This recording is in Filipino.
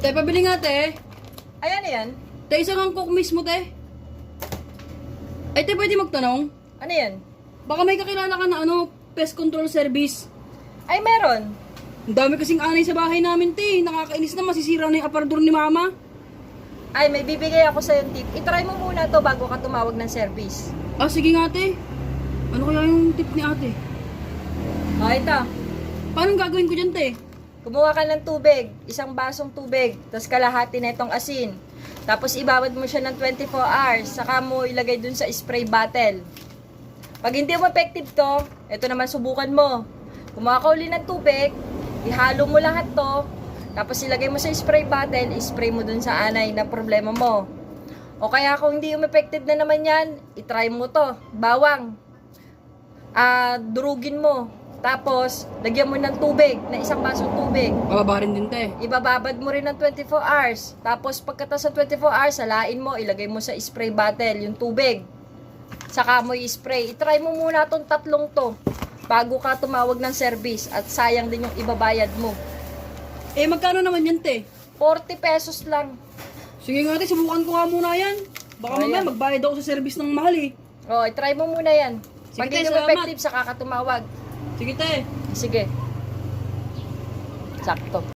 Te, pabili nga, te. Ayan na yan. Te, isa kang cook mismo, te. Ay, te, pwede magtanong? Ano yan? Baka may kakilala ka na pest control service. Ay, meron. Ang dami kasing anay sa bahay namin, te. Nakakainis na, masisira na yung aparador ni mama. Ay, may bibigay ako sa'yo tip. I-try mo muna to bago ka tumawag ng service. Ah, sige nga, te. Ano kaya yung tip ni ate? O, ito. Paano gagawin ko dyan, te? Kumuha ka ng tubig. Isang basong tubig. Tapos kalahati na itong asin. Tapos ibabad mo siya ng 24 hours. Saka mo ilagay dun sa spray bottle. Pag hindi mo effective to, ito naman subukan mo. Kumuha ka uli ng tubig. Ihalo mo lahat to. Tapos ilagay mo sa spray bottle. Spray mo dun sa anay na problema mo. O kaya kung hindi effective na naman yan, itry mo to. Bawang. Durugin mo. Tapos, lagyan mo ng tubig, na isang basong tubig. Bababarin din, te. Ibababad mo rin ng 24 hours. Tapos, pagkatapos sa 24 hours, salain mo, ilagay mo sa spray bottle yung tubig. Saka mo i-spray. I-try mo muna tong tatlong to bago ka tumawag ng service at sayang din yung ibabayad mo. Eh, magkano naman yan, te? 40 pesos lang. Sige nga, te, subukan ko nga muna yan. Baka O, mamaya yan. magbayad ako sa service ng mahal, eh. O, i-try mo muna yan. Sige, Pag te, hindi mo salamat. effective, saka ka tumawag. Sige, te. Sige. Sakto.